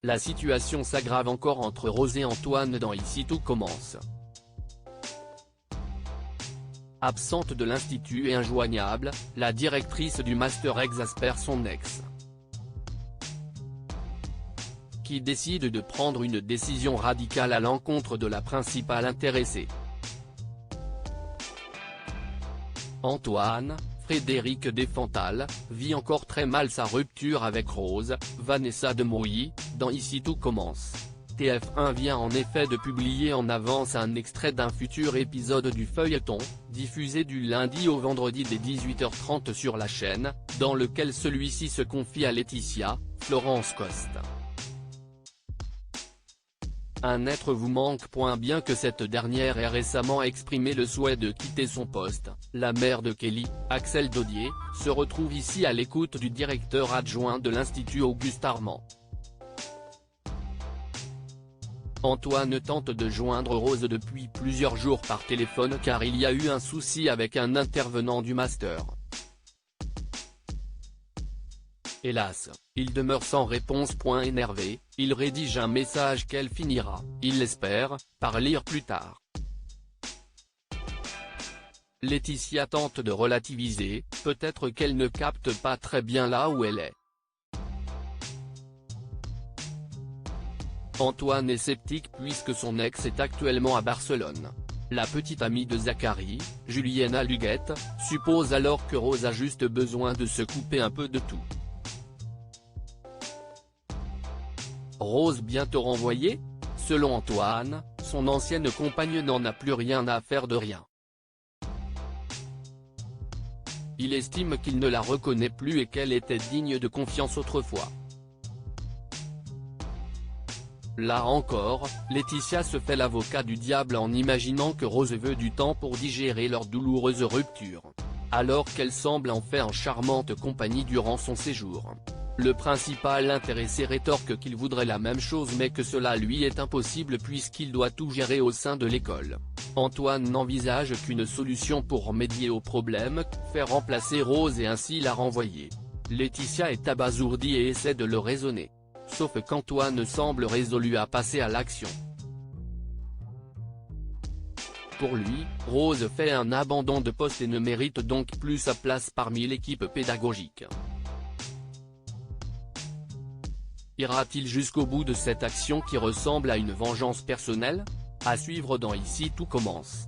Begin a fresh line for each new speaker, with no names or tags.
La situation s'aggrave encore entre Rose et Antoine dans Ici tout commence. Absente de l'institut et injoignable, la directrice du master exaspère son ex, qui décide de prendre une décision radicale à l'encontre de la principale intéressée. Antoine, Frédéric Desfantal, vit encore très mal sa rupture avec Rose, Vanessa Demouy, dans Ici tout commence. TF1 vient en effet de publier en avance un extrait d'un futur épisode du feuilleton, diffusé du lundi au vendredi dès 18h30 sur la chaîne, dans lequel celui-ci se confie à Laetitia, Florence Coste. Un être vous manque. Bien que cette dernière ait récemment exprimé le souhait de quitter son poste, la mère de Kelly, Axelle Daudier, se retrouve ici à l'écoute du directeur adjoint de l'Institut Auguste Armand. Antoine tente de joindre Rose depuis plusieurs jours par téléphone car il y a eu un souci avec un intervenant du master. Hélas, il demeure sans réponse. Énervé, il rédige un message qu'elle finira, il l'espère, par lire plus tard. Laetitia tente de relativiser, peut-être qu'elle ne capte pas très bien là où elle est. Antoine est sceptique puisque son ex est actuellement à Barcelone. La petite amie de Zachary, Juliana Luguette, suppose alors que Rose a juste besoin de se couper un peu de tout. Rose bientôt renvoyée? Selon Antoine, son ancienne compagne n'en a plus rien à faire de rien. Il estime qu'il ne la reconnaît plus et qu'elle était digne de confiance autrefois. Là encore, Laetitia se fait l'avocat du diable en imaginant que Rose veut du temps pour digérer leur douloureuse rupture, alors qu'elle semble en fait en charmante compagnie durant son séjour. Le principal intéressé rétorque qu'il voudrait la même chose mais que cela lui est impossible puisqu'il doit tout gérer au sein de l'école. Antoine n'envisage qu'une solution pour remédier au problème, faire remplacer Rose et ainsi la renvoyer. Laetitia est abasourdie et essaie de le raisonner. Sauf qu'Antoine semble résolu à passer à l'action. Pour lui, Rose fait un abandon de poste et ne mérite donc plus sa place parmi l'équipe pédagogique. Ira-t-il jusqu'au bout de cette action qui ressemble à une vengeance personnelle? À suivre dans Ici tout commence.